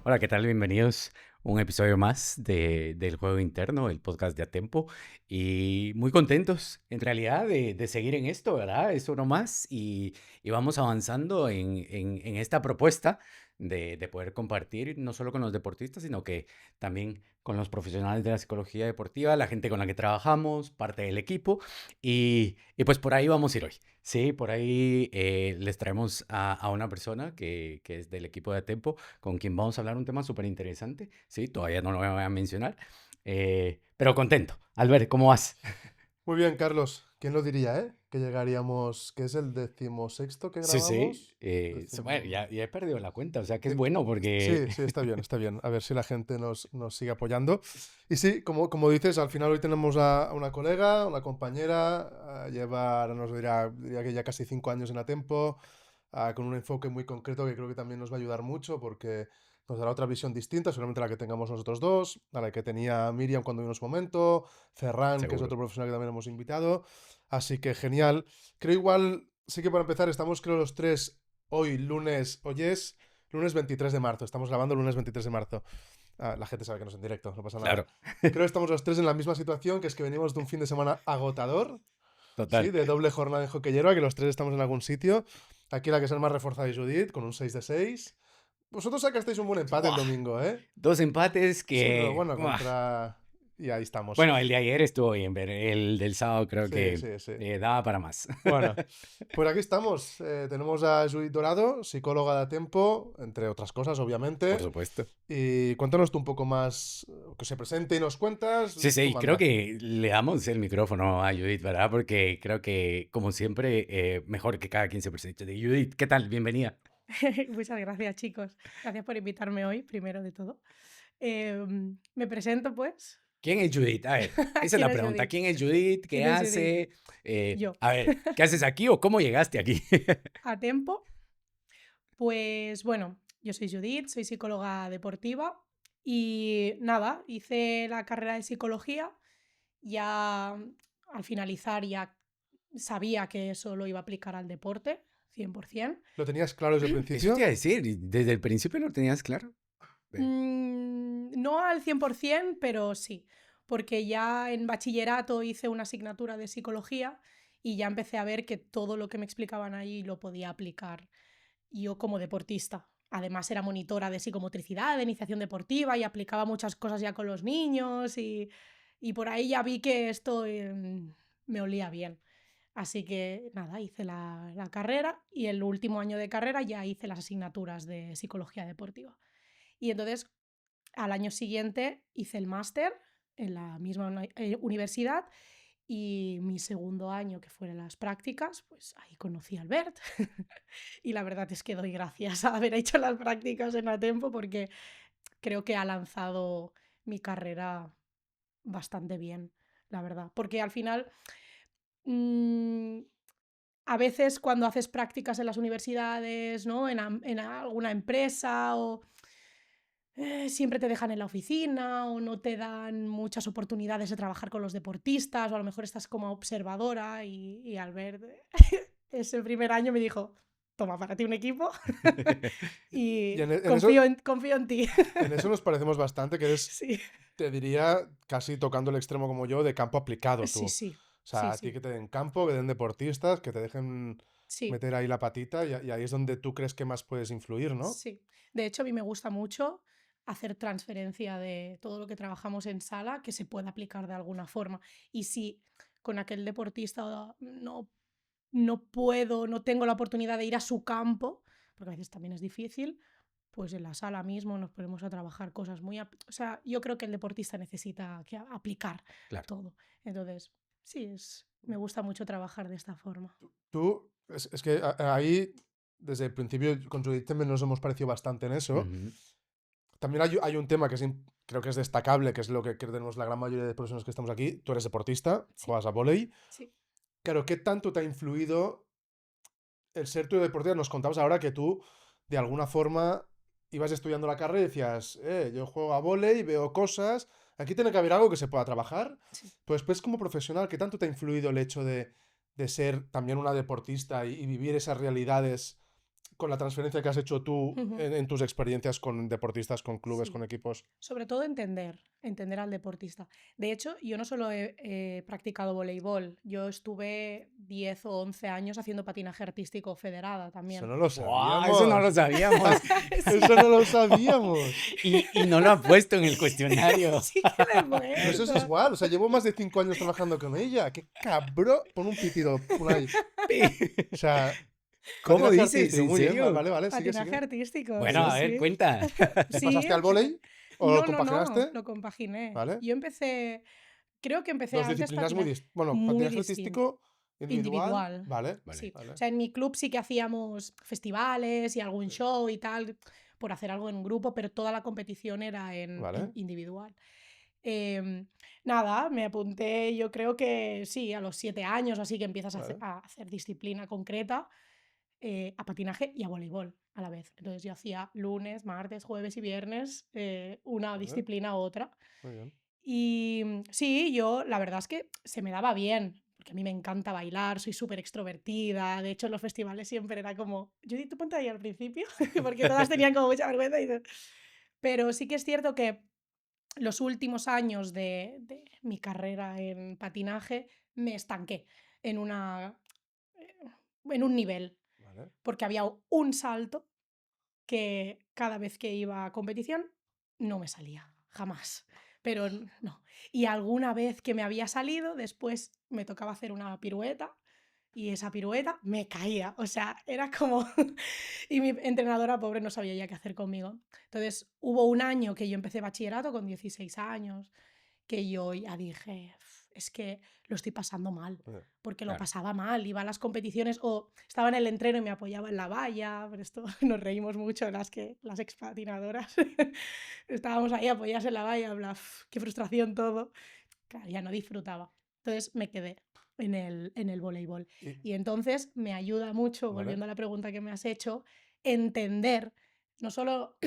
Hola, ¿qué tal? Bienvenidos a un episodio más del Juego Interno, el podcast de Atempo. Y muy contentos, en realidad, de seguir en esto, ¿verdad? Es uno más y vamos avanzando en esta propuesta de poder compartir no solo con los deportistas, sino que también con los profesionales de la psicología deportiva, la gente con la que trabajamos, parte del equipo. Y pues por ahí vamos a ir hoy. Sí, por ahí les traemos a una persona que es del equipo de Atempo con quien vamos a hablar un tema súper interesante. Sí, todavía no lo voy a mencionar, pero contento. Albert, ¿cómo vas? Muy bien, Carlos. ¿Quién lo diría, Que llegaríamos, que es el 16º que Sí, sí. grabamos. Bueno, Decimo... ya he perdido la cuenta, o sea que es que- bueno porque... Sí, sí, está bien, está bien. A ver si la gente nos sigue apoyando. Y sí, como dices, al final hoy tenemos a una colega, una compañera, lleva, ahora nos diría que ya casi 5 años en Atempo, con un enfoque muy concreto que creo que también nos va a ayudar mucho porque nos dará otra visión distinta, seguramente la que tengamos nosotros dos, a la que tenía Miriam cuando vino en su momento, Ferran, que es Seguro. otro profesional que también hemos invitado. Así que genial. Creo igual, sí que para empezar, estamos creo los tres hoy, lunes, hoy es lunes 23 de marzo, estamos grabando el lunes 23 de marzo. La gente sabe que no es en directo, no pasa nada. Claro, Creo que estamos los tres en la misma situación, que es que venimos de un fin de semana agotador, ¿sí? total. De doble jornada en hockeyero, que los tres estamos en algún sitio. Aquí la que es el más reforzada es Judith, con un 6 de 6. Vosotros sacasteis un buen empate el Buah, domingo, ¿eh? dos empates Sí, pero que... bueno, buah. contra... Y ahí estamos. Bueno, el de ayer estuvo bien, pero el del sábado creo Sí, que sí, sí. daba para más. Bueno, pues aquí estamos. Tenemos a Judith Dorado, psicóloga de Tempo, entre otras cosas, Por obviamente. supuesto. Y cuéntanos tú un poco más, que se presente y nos cuentas. Sí, Tú sí, creo manda. que le damos el micrófono a Judith, ¿verdad? Porque creo que, como siempre, mejor que cada quien se presente. Judith, ¿qué tal? Bienvenida. Muchas gracias, chicos. Gracias por invitarme hoy, primero de todo. Me presento, pues. ¿Quién es Judith? A ver, esa es ¿Quién la es pregunta. Judith? ¿Quién es Judith? ¿Qué ¿Quién es Judith? hace? Yo. A ver, ¿qué haces aquí o cómo llegaste aquí? A tiempo, pues bueno, yo soy Judith, soy psicóloga deportiva y nada, hice la carrera de psicología. Ya al finalizar ya sabía que eso lo iba a aplicar al deporte, 100%. ¿Lo tenías claro desde el Eso te iba a principio? decir, desde el principio lo tenías claro. No al 100%, pero sí, porque ya en bachillerato hice una asignatura de psicología y ya empecé a ver que todo lo que me explicaban ahí lo podía aplicar yo como deportista. Además era monitora de psicomotricidad, de iniciación deportiva y aplicaba muchas cosas ya con los niños y por ahí ya vi que esto me olía bien. Así que nada, hice la carrera y el último año de carrera ya hice las asignaturas de psicología deportiva. Y entonces al año siguiente hice el máster en la misma universidad y mi segundo año, que fueron las prácticas, pues ahí conocí a Albert. Y la verdad es que doy gracias a haber hecho las prácticas en Atempo porque creo que ha lanzado mi carrera bastante bien, la verdad. Porque al final, mmm, a veces cuando haces prácticas en las universidades, ¿no? En alguna empresa o siempre te dejan en la oficina o no te dan muchas oportunidades de trabajar con los deportistas o a lo mejor estás como observadora y al ver ese primer año me dijo, toma para ti un equipo Y y en eso, confío en ti. en eso nos parecemos bastante, que eres, Sí, te diría, casi tocando el extremo como yo, de campo aplicado tú. sí, O sí, sea, sí, a ti sí, que te den campo, que den deportistas, que te dejen sí, meter ahí la patita y ahí es donde tú crees que más puedes influir, ¿no? sí. De hecho, a mí me gusta mucho hacer transferencia de todo lo que trabajamos en sala que se pueda aplicar de alguna forma. Y si con aquel deportista no puedo, no tengo la oportunidad de ir a su campo, porque a veces también es difícil, pues en la sala mismo nos ponemos a trabajar cosas muy... O sea, yo creo que el deportista necesita aplicar Claro. todo. Entonces, sí, me gusta mucho trabajar de esta forma. Tú, es que ahí, desde el principio, con Judith también nos hemos parecido bastante en eso. Ujú. También hay un tema que creo que es destacable, que es lo que tenemos la gran mayoría de personas que estamos aquí. Tú eres deportista, Sí, juegas a vóley. sí, Claro, ¿qué tanto te ha influido el ser tu deportista? Nos contabas ahora que tú, de alguna forma, ibas estudiando la carrera y decías, yo juego a vóley, veo cosas, aquí tiene que haber algo que se pueda trabajar. sí. Pues después, como profesional, ¿qué tanto te ha influido el hecho de ser también una deportista y vivir esas realidades con la transferencia que has hecho tú Ujú. en tus experiencias con deportistas, con clubes, Sí. con equipos. Sobre todo entender al deportista. De hecho, yo no solo he practicado voleibol, yo estuve 10 o 11 años haciendo patinaje artístico federada Eso también. no lo ¡Buah! Eso no lo sabíamos. sabíamos. Sí, Eso no lo sabíamos. Y no lo ha puesto en el cuestionario. sí que le he Pero eso es puesto. igual. O sea, llevo más de 5 años trabajando con ella. ¡Qué cabrón! Pon un pitido. Pon ahí. O sea, ¿Cómo patinaje dices? artístico. ¿En Muy bien. serio? Vale, vale. Sigue, Patinaje sigue. artístico, Bueno, sí, a ver, sí. cuenta. ¿Y Sí, pasaste al vóley? ¿O lo no, compaginaste? lo compaginé. ¿Vale? Yo empecé, creo que empecé Dos antes disciplinas muy patinaje Bueno, muy patinaje distinto. artístico, individual. Individual. Vale, Vale. Sí, o vale. sea, en mi club sí que hacíamos festivales y algún show y tal, por hacer algo en grupo, pero toda la competición era en Vale. individual. Nada, me apunté, yo creo que sí, a los 7 años, así que empiezas Vale. a hacer disciplina concreta, a patinaje y a voleibol a la vez. Entonces yo hacía lunes, martes, jueves y viernes una Vale. disciplina u otra. Muy bien. Y sí, yo la verdad es que se me daba bien, porque a mí me encanta bailar, soy súper extrovertida. De hecho, en los festivales siempre era como, Judith, tú ponte ahí al principio, porque todas tenían como mucha vergüenza. Pero sí que es cierto que los últimos años de mi carrera en patinaje me estanqué en, eh, en un nivel, Vale. porque había un salto que cada vez que iba a competición no me salía, jamás. Pero no. Y alguna vez que me había salido, después me tocaba hacer una pirueta y esa pirueta me caía. O sea, era como... y mi entrenadora pobre no sabía ya qué hacer conmigo. Entonces hubo un año que yo empecé bachillerato con 16 años, que yo ya dije, es que lo estoy pasando mal, porque lo Claro. pasaba mal, iba a las competiciones o estaba en el entreno y me apoyaba en la valla, pero esto nos reímos mucho las expatinadoras, estábamos ahí apoyadas en la valla, bla, qué frustración todo, claro, ya no disfrutaba, entonces me quedé en el voleibol. Y- Y entonces me ayuda mucho, Vale. volviendo a la pregunta que me has hecho, entender no solo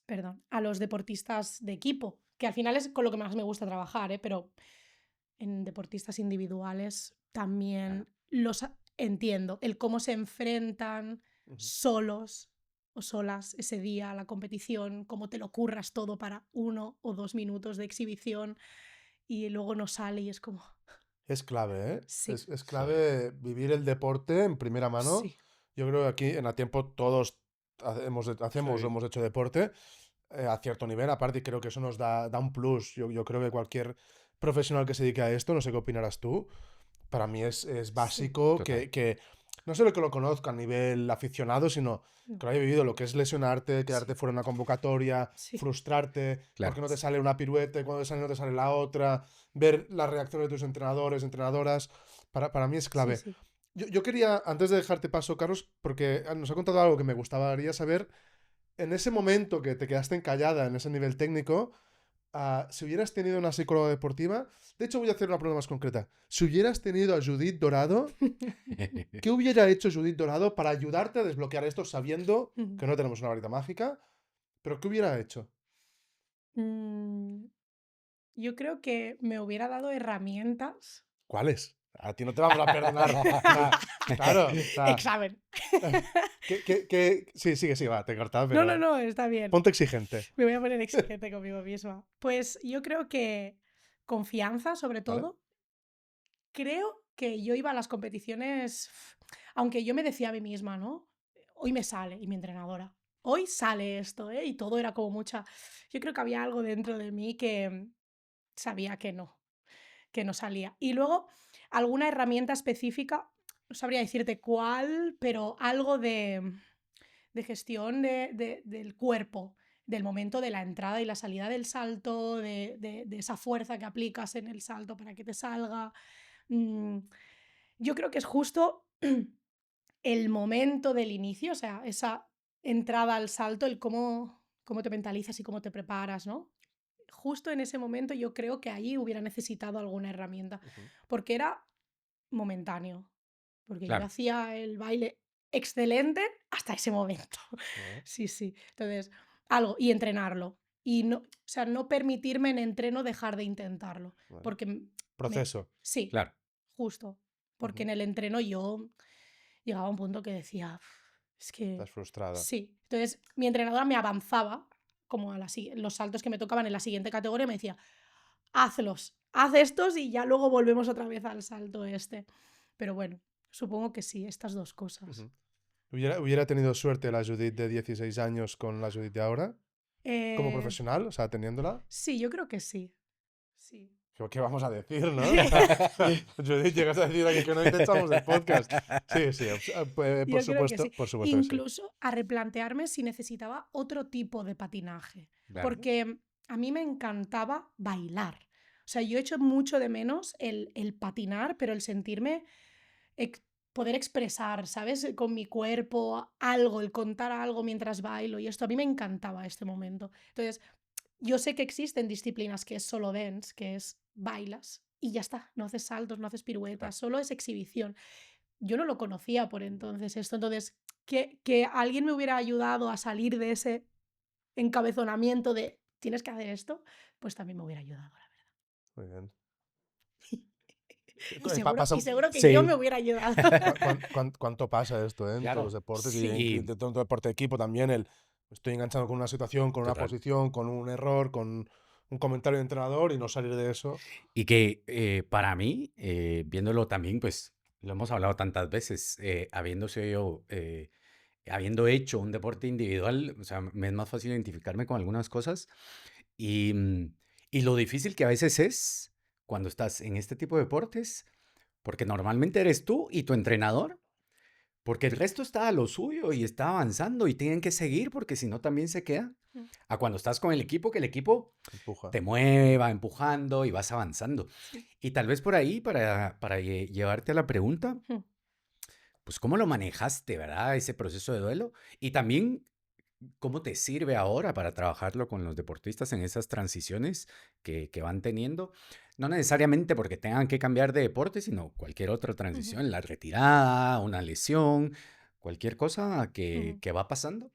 perdón, a los deportistas de equipo, que al final es con lo que más me gusta trabajar, pero en deportistas individuales también los entiendo, el cómo se enfrentan Ujú. solos o solas ese día a la competición, cómo te lo curras todo para 1 o 2 minutos de exhibición y luego no sale y es como, Es clave, ¿eh? sí, Es Sí. clave vivir el deporte en primera mano. sí, Yo creo que aquí en A Tiempo todos hacemos Sí. o hemos hecho deporte a cierto nivel. Aparte, y creo que eso nos da un plus. Yo creo que cualquier profesional que se dedique a esto, no sé qué opinarás tú, para mí es sí, básico Total. que no solo que lo conozca a nivel aficionado, sino no, que lo haya vivido, lo que es lesionarte, quedarte sí, fuera de una convocatoria, sí, frustrarte, Claro. porque no te sale una pirueta y cuando te sale no te sale la otra, ver las reacciones de tus entrenadores, entrenadoras, para mí es sí, clave. sí. Yo quería, antes de dejarte paso, Carlos, porque nos ha contado algo que me gustaría saber, en ese momento que te quedaste encallada en ese nivel técnico, si hubieras tenido una psicóloga deportiva, de hecho voy a hacer una pregunta más concreta. Si hubieras tenido a Judith Dorado, ¿qué hubiera hecho Judith Dorado para ayudarte a desbloquear esto sabiendo que no tenemos una varita mágica? Pero ¿qué hubiera hecho? Mm, Yo creo que me hubiera dado herramientas. ¿Cuáles? A ti no te vamos a perdonar. O sea, claro, o sea, Examen. Sí, sigue, sí, va, te he cortado, No, no, pero no, está bien. ponte exigente, Me voy a poner exigente conmigo misma. Pues yo creo que confianza, sobre ¿vale? todo. Creo que yo iba a las competiciones, aunque yo me decía a mí misma, ¿no? Hoy me sale, y mi entrenadora, hoy sale esto, ¿eh? Y todo era como mucha... Yo creo que había algo dentro de mí que sabía que no salía. Y luego, alguna herramienta específica, no sabría decirte cuál, pero algo de gestión del cuerpo, del momento de la entrada y la salida del salto, de esa fuerza que aplicas en el salto para que te salga. Mm, Yo creo que es justo el momento del inicio, o sea, esa entrada al salto, el cómo te mentalizas y cómo te preparas, ¿no? Justo en ese momento yo creo que ahí hubiera necesitado alguna herramienta, Ujú. porque era momentáneo, porque yo Claro. hacía el baile excelente hasta ese momento. Vale, Sí, sí. Entonces, algo, y entrenarlo. Y no, o sea, no permitirme en entreno dejar de intentarlo, vale. porque Proceso. sí, Claro. justo, porque Ujú. en el entreno yo llegaba a un punto que decía, Es que Estás frustrada. sí. Entonces, mi entrenadora me avanzaba como los saltos que me tocaban en la siguiente categoría, me decía, hazlos, haz estos y ya luego volvemos otra vez al salto este. Pero bueno, supongo que sí, estas dos cosas. Ujú. ¿Hubiera tenido suerte la Judith de 16 años con la Judith de ahora? Como Eh, profesional, o sea, teniéndola. sí, yo creo que sí. Sí. ¿Qué vamos a decir, no? O sea, Judith, llegas a decir aquí que no echamos del podcast. Sí, sí, Yo creo que sí. por supuesto que sí. Incluso a replantearme si necesitaba otro tipo de patinaje. Claro. Porque a mí me encantaba bailar. O sea, yo echo mucho de menos el patinar, pero el sentirme, poder expresar, ¿sabes? Con mi cuerpo algo, el contar algo mientras bailo. Y esto a mí me encantaba este momento. Entonces, yo sé que existen disciplinas que es solo dance, que es bailas y ya está. No haces saltos, no haces piruetas, solo es exhibición. Yo no lo conocía por entonces esto. Entonces, que alguien me hubiera ayudado a salir de ese encabezonamiento de tienes que hacer esto, pues también me hubiera ayudado, la verdad. Muy bien. Y seguro que Sí. yo me hubiera ayudado. ¿Cuánto pasa esto, en Claro. todos los deportes? Sí. Y de todo deporte de equipo también, estoy enganchado con una situación, con una Total. posición, con un error, con un comentario de entrenador y no salir de eso. Y que para mí, viéndolo también, pues lo hemos hablado tantas veces, habiendo hecho un deporte individual, o sea, me es más fácil identificarme con algunas cosas y, y lo difícil que a veces es cuando estás en este tipo de deportes, porque normalmente eres tú y tu entrenador, porque el resto está a lo suyo y está avanzando y tienen que seguir porque si no también se queda. Mm. A cuando estás con el equipo, que el equipo Empuja. te mueva empujando y vas avanzando. Sí. Y tal vez por ahí, para llevarte a la pregunta, Mm. pues cómo lo manejaste, ¿verdad? Ese proceso de duelo. Y también cómo te sirve ahora para trabajarlo con los deportistas en esas transiciones que van teniendo. No necesariamente porque tengan que cambiar de deporte, sino cualquier otra transición, la retirada, una lesión, cualquier cosa que va pasando.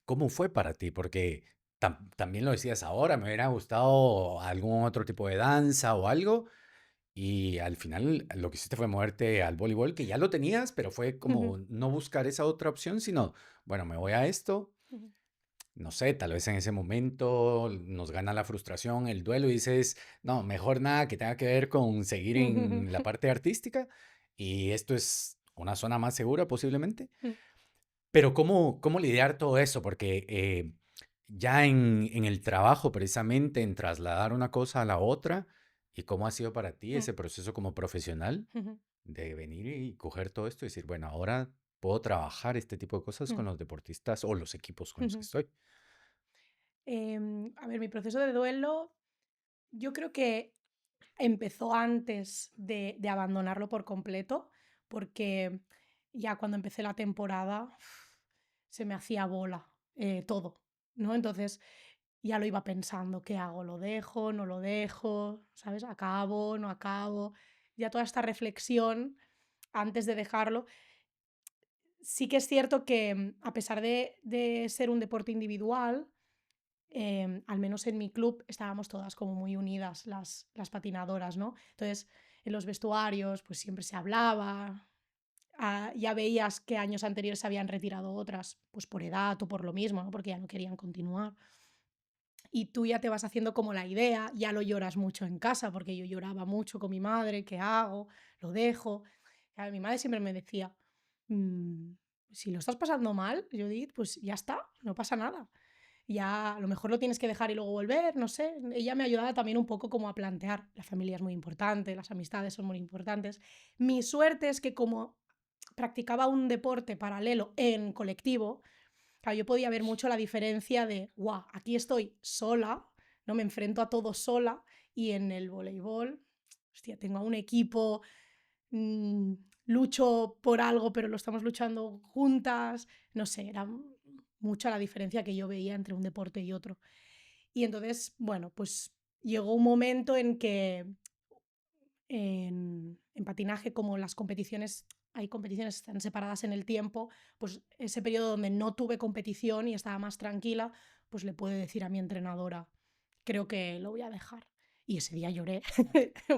¿Cómo fue para ti? Porque también lo decías ahora, me hubiera gustado algún otro tipo de danza o algo, y al final lo que hiciste fue moverte al voleibol, que ya lo tenías, pero fue como no buscar esa otra opción, sino, bueno, me voy a esto, no sé, tal vez en ese momento nos gana la frustración, el duelo, y dices, no, mejor nada que tenga que ver con seguir en la parte artística, y esto es una zona más segura posiblemente. Pero ¿cómo lidiar todo eso? Porque ya en el trabajo, precisamente, en trasladar una cosa a la otra, ¿y cómo ha sido para ti ese proceso como profesional de venir y coger todo esto y decir, bueno, ahora puedo trabajar este tipo de cosas con los deportistas o los equipos con los que estoy? A ver, mi proceso de duelo, yo creo que empezó antes de abandonarlo por completo, porque ya cuando empecé la temporada se me hacía bola todo, ¿no? Entonces ya lo iba pensando, ¿qué hago? ¿Lo dejo? ¿No lo dejo? ¿Sabes? ¿Acabo? ¿No acabo? Ya toda esta reflexión antes de dejarlo. Sí que es cierto que a pesar de ser un deporte individual, al menos en mi club estábamos todas como muy unidas las patinadoras, ¿no? Entonces, en los vestuarios, pues siempre se hablaba. Ya veías que años anteriores se habían retirado otras, pues por edad o por lo mismo, ¿no? Porque ya no querían continuar. Y tú ya te vas haciendo como la idea, ya lo lloras mucho en casa, porque yo lloraba mucho con mi madre, ¿qué hago? ¿Lo dejo? Claro, mi madre siempre me decía, "Mm, si lo estás pasando mal, Judith, pues ya está, no pasa nada. Ya a lo mejor lo tienes que dejar y luego volver, no sé". Ella me ayudaba también un poco como a plantear, la familia es muy importante, las amistades son muy importantes. Mi suerte es que como practicaba un deporte paralelo en colectivo, claro, yo podía ver mucho la diferencia de, guau, aquí estoy sola, no me enfrento a todo sola, y en el voleibol, hostia, tengo a un equipo, mm, lucho por algo, pero lo estamos luchando juntas, no sé, era mucha la diferencia que yo veía entre un deporte y otro. Y entonces, bueno, pues llegó un momento en que en patinaje, como las competiciones, hay competiciones que están separadas en el tiempo, pues ese periodo donde no tuve competición y estaba más tranquila, pues le pude decir a mi entrenadora, creo que lo voy a dejar. Y ese día lloré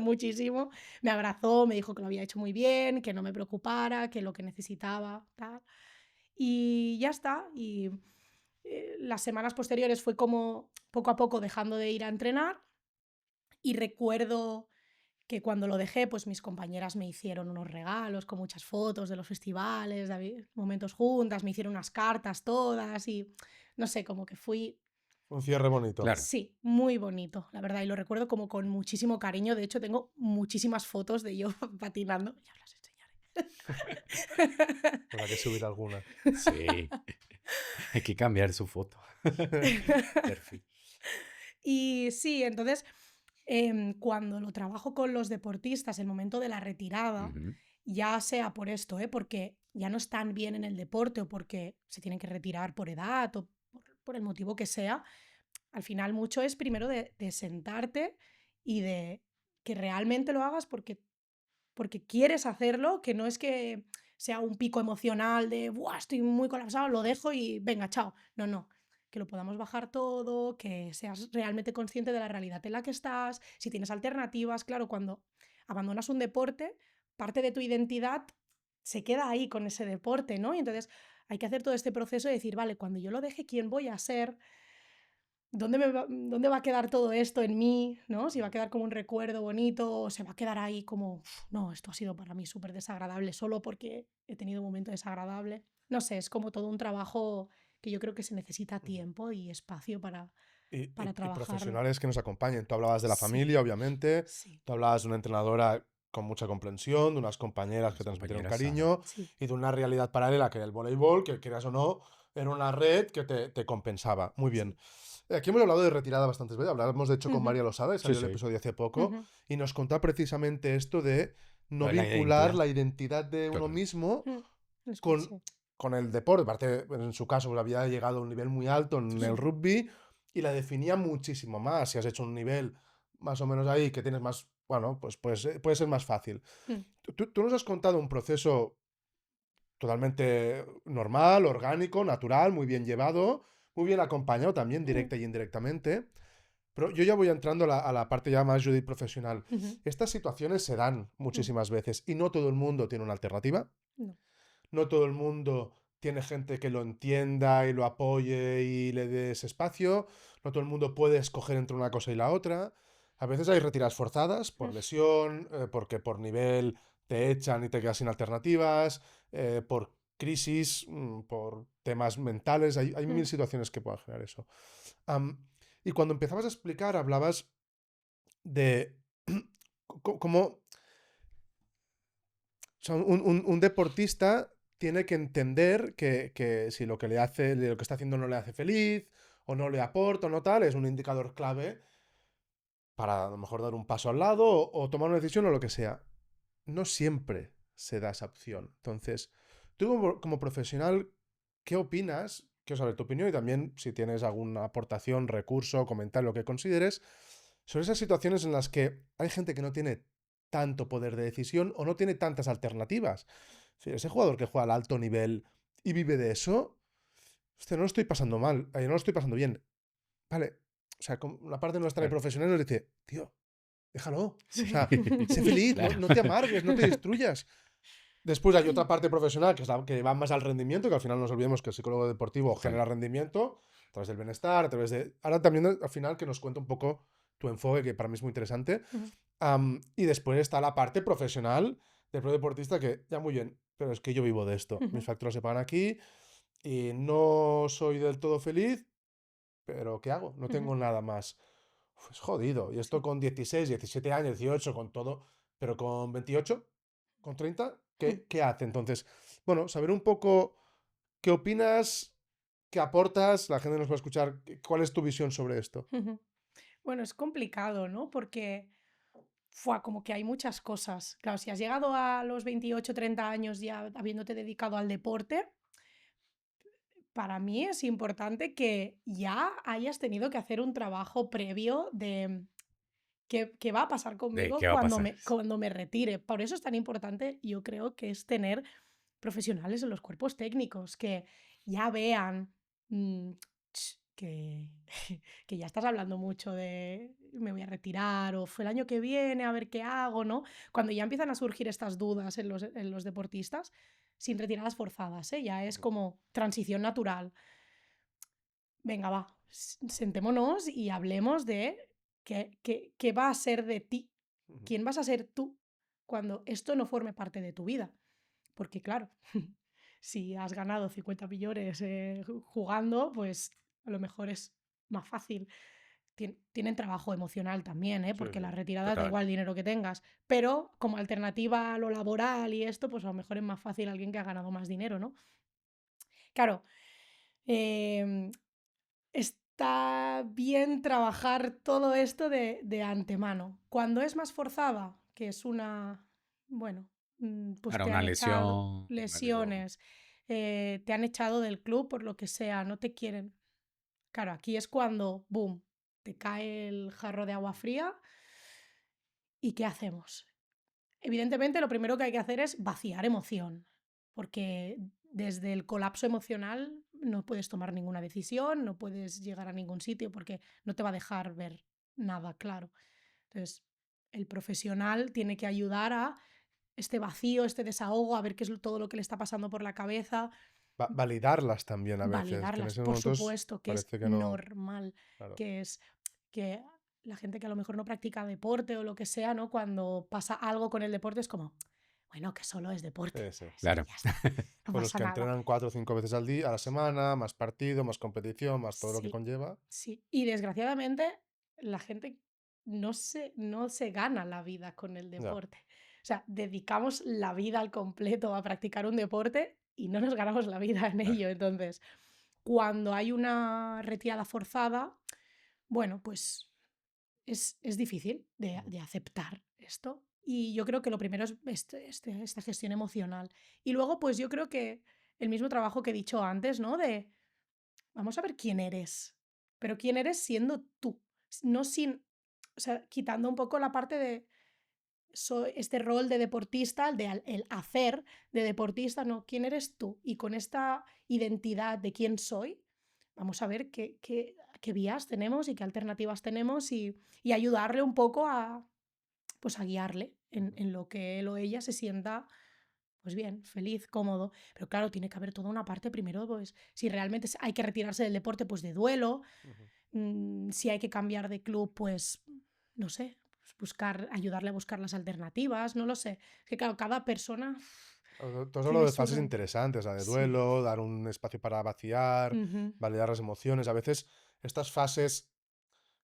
muchísimo, me abrazó, me dijo que lo había hecho muy bien, que no me preocupara, que lo que necesitaba, tal. Y ya está. Y las semanas posteriores fue como poco a poco dejando de ir a entrenar. Y recuerdo que cuando lo dejé, pues mis compañeras me hicieron unos regalos con muchas fotos de los festivales, de momentos juntas, me hicieron unas cartas todas y no sé, como que fui, Un cierre bonito. Claro. sí, muy bonito, la verdad, y lo recuerdo como con muchísimo cariño. De hecho, tengo muchísimas fotos de yo patinando, ya os las enseñaré. Habrá que subir alguna. Sí. Hay que cambiar su foto. Perfil. Y sí, entonces, cuando lo trabajo con los deportistas, el momento de la retirada, Ujú. ya sea por esto, porque ya no están bien en el deporte o porque se tienen que retirar por edad o por el motivo que sea, al final mucho es primero de sentarte y de que realmente lo hagas porque quieres hacerlo, que no es que sea un pico emocional de, "Buah, estoy muy colapsado, lo dejo y venga, chao". No, no. Que lo podamos bajar todo, que seas realmente consciente de la realidad en la que estás, si tienes alternativas. Claro, cuando abandonas un deporte, parte de tu identidad se queda ahí con ese deporte, ¿no? Y entonces hay que hacer todo este proceso de decir, vale, cuando yo lo deje, ¿quién voy a ser? ¿Dónde va a quedar todo esto en mí? ¿No? Si va a quedar como un recuerdo bonito o se va a quedar ahí como, no, esto ha sido para mí súper desagradable solo porque he tenido un momento desagradable. No sé, es como todo un trabajo que yo creo que se necesita tiempo y espacio para Y trabajarlo. profesionales que nos acompañen. Tú hablabas de la Sí, familia, obviamente. sí, Tú hablabas de una entrenadora con mucha comprensión, de unas compañeras que Las transmitieron compañeras, cariño sí. y de una realidad paralela que era el voleibol, que quieras o no, era una red que te compensaba. Muy bien. Sí. Aquí hemos hablado de retirada bastantes veces. Hablamos, de hecho, con Ujú, María Losada, y Sí, salió el sí. episodio hace poco, ujú, y nos contaba precisamente esto de Lo no de la vincular identidad. la identidad de uno Total. mismo Lo con, escuché. con el deporte. Aparte, en su caso, había llegado a un nivel muy alto en Sí, el sí. Mm, rugby y la definía muchísimo más. Si has hecho un nivel más o menos ahí, que tienes más, bueno, pues puede ser más fácil. mm, Tú nos has contado un proceso totalmente normal, orgánico, natural, muy bien llevado, muy bien acompañado también, mm, directa y indirectamente. Pero yo ya voy entrando a la parte ya más Judith profesional. ujú, Estas situaciones se dan mm. muchísimas veces y no todo el mundo tiene una alternativa. No. No todo el mundo tiene gente que lo entienda y lo apoye y le dé ese espacio. No todo el mundo puede escoger entre una cosa y la otra. A veces hay retiradas forzadas por Mm, lesión, porque por nivel te echan y te quedas sin alternativas, por crisis, por temas mentales. Hay mm, mil situaciones que puedan generar eso. Am, y cuando empezabas a explicar, hablabas de cómo, o sea, un deportista tiene que entender que si lo que le hace, lo que está haciendo no le hace feliz, o no le aporta, o no tal, es un indicador clave para a lo mejor dar un paso al lado o tomar una decisión o lo que sea. No siempre se da esa opción. Entonces, tú como profesional, ¿qué opinas? Quiero saber tu opinión y también si tienes alguna aportación, recurso, comentario, lo que consideres, sobre esas situaciones en las que hay gente que no tiene tanto poder de decisión o no tiene tantas alternativas. Es decir, ese jugador que juega al alto nivel y vive de eso, hostia, no lo estoy pasando mal, no lo estoy pasando bien. Vale, o sea, la parte nuestra de Claro. profesionales nos dice, tío, déjalo. O Sí. sea, sé feliz, no, Claro. no te amargues, no te destruyas. Después hay otra parte profesional que es la que va más al rendimiento, que al final no nos olvidemos que el psicólogo deportivo Total. genera rendimiento a través del bienestar, a través de... Ahora también al final que nos cuenta un poco tu enfoque, que para mí es muy interesante. ujú, Y después está la parte profesional del pro deportista que, ya muy bien, pero es que yo vivo de esto. Mis ujú, facturas se pagan aquí y no soy del todo feliz, pero ¿qué hago? No ujú. tengo nada más. Uf, es jodido. Y esto Sí. con 16, 17 años, 18, con todo, pero con 28, con 30, Mm, ¿qué hace? Entonces, bueno, saber un poco qué opinas, qué aportas, la gente nos va a escuchar, cuál es tu visión sobre esto. ujú. Bueno, es complicado, ¿no? Porque como que hay muchas cosas. Claro, si has llegado a los 28, 30 años ya habiéndote dedicado al deporte, para mí es importante que ya hayas tenido que hacer un trabajo previo de qué va a pasar ¿De conmigo qué va a pasar? cuando me retire. Por eso es tan importante, yo creo que es tener profesionales en los cuerpos técnicos que ya vean mm, que, que ya estás hablando mucho de me voy a retirar o fue el año que viene, a ver qué hago, ¿no? Cuando ya empiezan a surgir estas dudas en los deportistas, sin retiradas forzadas, ¿eh? Ya es como transición natural. Venga, va, sentémonos y hablemos de qué va a ser de ti, Ujú. quién vas a ser tú cuando esto no forme parte de tu vida. Porque claro, si has ganado 50 millones jugando, pues a lo mejor es más fácil. Tienen trabajo emocional también, ¿eh? Sí, Porque sí. las retiradas da Total. igual el dinero que tengas. Pero como alternativa a lo laboral y esto, pues a lo mejor es más fácil alguien que ha ganado más dinero, ¿no? Claro, em, está bien trabajar todo esto de antemano. Cuando es más forzada, que es bueno, pues Para te una han echado lesión, algo. lesiones, te han echado del club por lo que sea, no te quieren. Claro, aquí es cuando, boom, te cae el jarro de agua fría. ¿Y qué hacemos? Evidentemente, lo primero que hay que hacer es vaciar emoción, porque desde el colapso emocional no puedes tomar ninguna decisión, no puedes llegar a ningún sitio porque no te va a dejar ver nada claro. Entonces, el profesional tiene que ayudar a este vacío, este desahogo, a ver qué es todo lo que le está pasando por la cabeza, Validarlas también a veces, que en validarlas, esos por momentos supuesto, que es parece que no. normal, Claro. que es que la gente que a lo mejor no practica deporte o lo que sea, ¿no? Cuando pasa algo con el deporte es como, bueno, que solo es deporte, Sí, sí. sí, Claro. ya está, no Pues los pasa que nada. entrenan 4 o 5 veces al día, a la semana, más partido, más competición, más todo lo que Sí, conlleva. sí. Y desgraciadamente la gente no se gana la vida con el Ya. deporte. O sea, dedicamos la vida al completo a practicar un deporte y no nos ganamos la vida en Claro. ello. Entonces, cuando hay una retirada forzada, bueno, pues es difícil Ujú. de aceptar esto. Y yo creo que lo primero es esta gestión emocional. Y luego, pues yo creo que el mismo trabajo que he dicho antes, ¿no? De vamos a ver quién eres, pero quién eres siendo tú, no sin, o sea, quitando un poco la parte de este rol de deportista, el hacer de deportista, no, quién eres tú. Y con esta identidad de quién soy, vamos a ver qué vías tenemos y qué alternativas tenemos y ayudarle un poco pues a guiarle Ujú. en lo que él o ella se sienta pues bien, feliz, cómodo. Pero claro, tiene que haber toda una parte primero, pues si realmente hay que retirarse del deporte, pues de duelo. Ujú. Si hay que cambiar de club, pues no sé, pues ayudarle a buscar las alternativas, no lo sé. Es que claro, cada persona Tú has hablado tiene de su... fases interesantes, la de Sí. duelo, dar un espacio para vaciar, Ujú. validar las emociones. A veces estas fases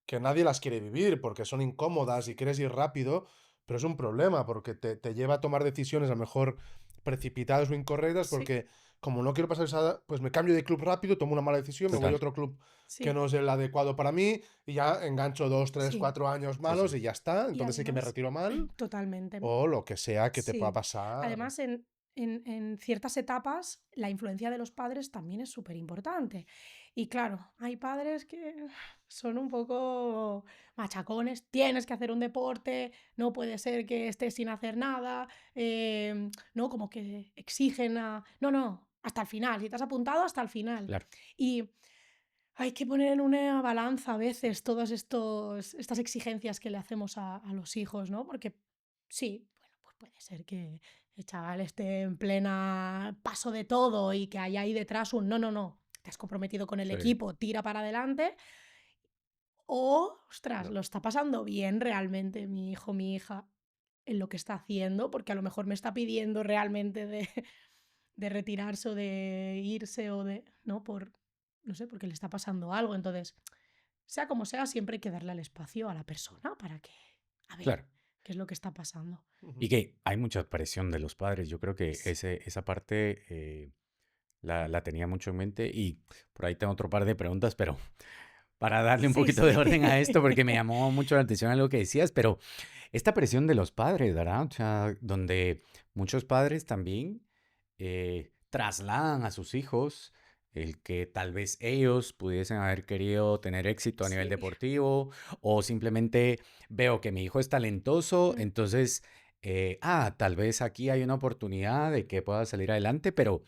que nadie las quiere vivir porque son incómodas y quieres ir rápido, pero es un problema porque te lleva a tomar decisiones a lo mejor precipitadas o incorrectas Sí, porque como no quiero pasar esa, pues me cambio de club rápido, tomo una mala decisión, me voy a Total. otro club que sí, no es el adecuado para mí y ya engancho 2, 3, 4 años Sí, malos sí. y ya está. y Entonces sí que me además, retiro mal totalmente. o lo que sea que te pueda Sí. pasar. Además, en ciertas etapas, la influencia de los padres también es súper importante. Y claro, hay padres que son un poco machacones, tienes que hacer un deporte, no puede ser que estés sin hacer nada, ¿no? Como que exigen a... No, no, hasta el final, si te has apuntado, hasta el final. Claro. Y hay que poner en una balanza a veces todas estas exigencias que le hacemos a los hijos, ¿no? Porque sí, bueno, pues puede ser que el chaval esté en plena paso de todo y que haya ahí detrás un no, no, no, te has comprometido con el Sí. equipo, tira para adelante. O, ostras, No. lo está pasando bien realmente mi hijo, mi hija, en lo que está haciendo, porque a lo mejor me está pidiendo realmente de retirarse o de irse o de, ¿no? No sé, porque le está pasando algo. Entonces, sea como sea, siempre hay que darle el espacio a la persona para que, a ver, Claro. qué es lo que está pasando. Y Ujú. que hay mucha presión de los padres. Yo creo que Sí, esa parte la tenía mucho en mente. Y por ahí tengo otro par de preguntas, pero para darle un sí, poquito de sí. orden a esto, porque me llamó mucho la atención algo que decías, pero esta presión de los padres, ¿verdad? O sea, donde muchos padres también trasladan a sus hijos el que tal vez ellos pudiesen haber querido tener éxito a nivel Sí. deportivo o simplemente veo que mi hijo es talentoso, Mm, entonces, tal vez aquí hay una oportunidad de que pueda salir adelante, pero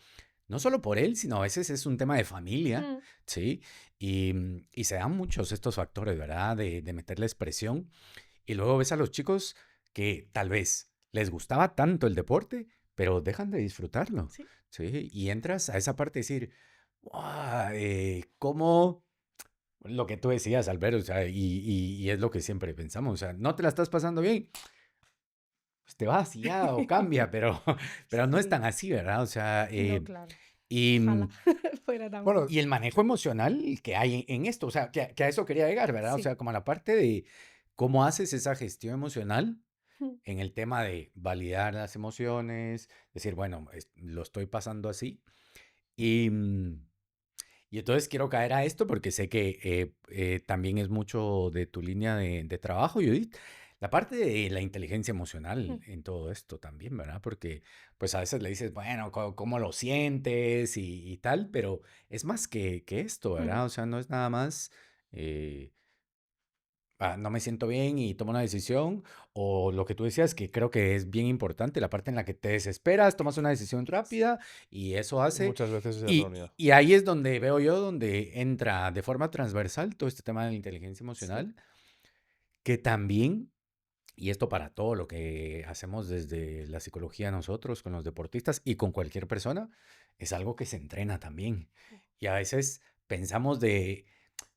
no solo por él, sino a veces es un tema de familia, mm, ¿sí? Y se dan muchos estos factores, ¿verdad? De meterles presión. Y luego ves a los chicos que tal vez les gustaba tanto el deporte, pero dejan de disfrutarlo. sí. ¿sí? Y entras a esa parte de decir, ¿cómo? Lo que tú decías, Albert, o sea, y es lo que siempre pensamos, o sea, no te la estás pasando bien, pues te vas y ya, o cambia, pero, pero no es tan Sí, así, ¿verdad? O sea, no, claro. y, Ojalá fuera tan Bueno, fácil. y el manejo emocional que hay en esto, o sea, que a eso quería llegar, ¿verdad? O Sí. sea, como a la parte de cómo haces esa gestión emocional en el tema de validar las emociones, decir, bueno, lo estoy pasando así. Y, y entonces quiero caer a esto porque sé que también es mucho de tu línea de trabajo, Judith. La parte de la inteligencia emocional en todo esto también, ¿verdad? Porque pues a veces le dices, bueno, ¿cómo lo sientes y tal? Pero es más que esto, ¿verdad? O sea, no es nada más, eh, no me siento bien y tomo una decisión, o lo que tú decías, que creo que es bien importante, la parte en la que te desesperas, tomas una decisión rápida y eso y hace, muchas veces es y, errónea. y ahí es donde veo yo, donde entra de forma transversal todo este tema de la inteligencia Sí. emocional, que también, y esto para todo lo que hacemos desde la psicología nosotros, con los deportistas y con cualquier persona, es algo que se entrena también. Y a veces pensamos de,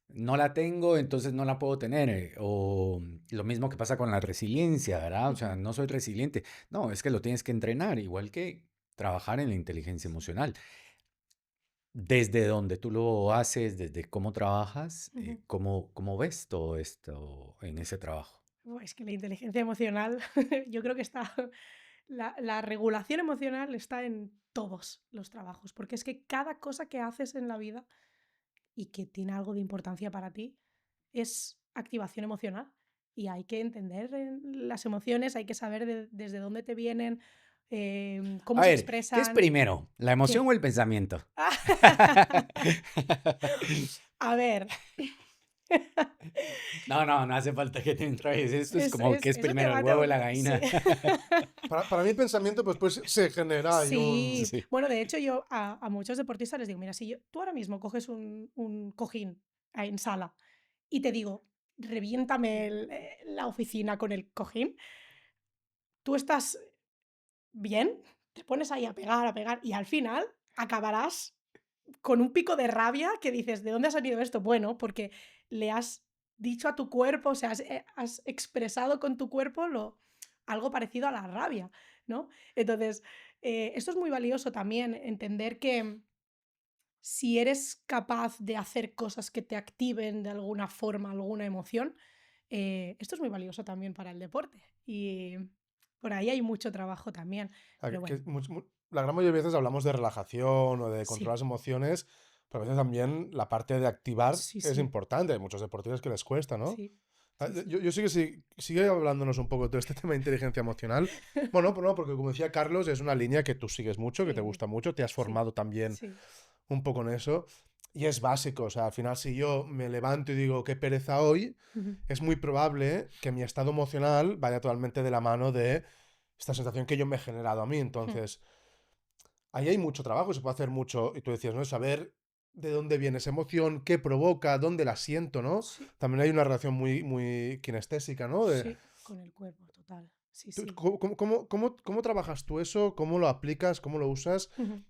no la tengo, entonces no la puedo tener. O lo mismo que pasa con la resiliencia, ¿verdad? O sea, Ujú. no soy resiliente. No, es que lo tienes que entrenar, igual que trabajar en la inteligencia Sí. emocional. Desde donde tú lo haces, desde cómo trabajas, Ujú. ¿cómo ves todo esto en ese trabajo? Es que la inteligencia emocional, yo creo que está, la regulación emocional está en todos los trabajos, porque es que cada cosa que haces en la vida y que tiene algo de importancia para ti es activación emocional. Y hay que entender las emociones, hay que saber desde dónde te vienen, cómo A se ver, ¿qué es expresan. primero? ¿La emoción ¿Qué? o el pensamiento? A ver, No, no, no hace falta que te entres. Esto es como, ¿qué es eso te primero, el va huevo o la sí. gallina? Para mí el pensamiento pues se genera ahí un... Sí, Sí. bueno, de hecho yo a muchos deportistas les digo, mira, si tú ahora mismo coges un cojín en sala y te digo, reviéntame la oficina con el cojín, tú estás bien, te pones ahí a pegar y al final acabarás con un pico de rabia que dices, ¿de dónde ha salido esto? Bueno, porque le has dicho a tu cuerpo, o sea, has expresado con tu cuerpo algo parecido a la rabia, ¿no? Entonces, esto es muy valioso también, entender que si eres capaz de hacer cosas que te activen de alguna forma alguna emoción, esto es muy valioso también para el deporte. Y por ahí hay mucho trabajo también. Pero que bueno, la gran mayoría de veces hablamos de relajación o de controlar sí, las emociones, pero a veces también la parte de activar sí, es sí, importante. Hay muchos deportistas que les cuesta, ¿no? sí, sí, sí. Yo sí que sigue hablándonos un poco de todo este tema de inteligencia emocional. Bueno, pues no, porque como decía Carlos, es una línea que tú sigues mucho, que te Sí, gusta mucho, te has sí, formado también sí. un poco en eso. Y es básico, o sea, al final si yo me levanto y digo qué pereza hoy, Ujú. es muy probable que mi estado emocional vaya totalmente de la mano de esta sensación que yo me he generado a mí. Mm. Entonces, ahí hay mucho trabajo, se puede hacer mucho, y tú decías, ¿no? Saber de dónde viene esa emoción, qué provoca, dónde la siento, ¿no? Sí, También hay una relación muy kinestésica, ¿no? sí, con el cuerpo, total. Sí, sí. ¿Cómo trabajas tú eso? ¿Cómo lo aplicas? ¿Cómo lo usas? Ujú,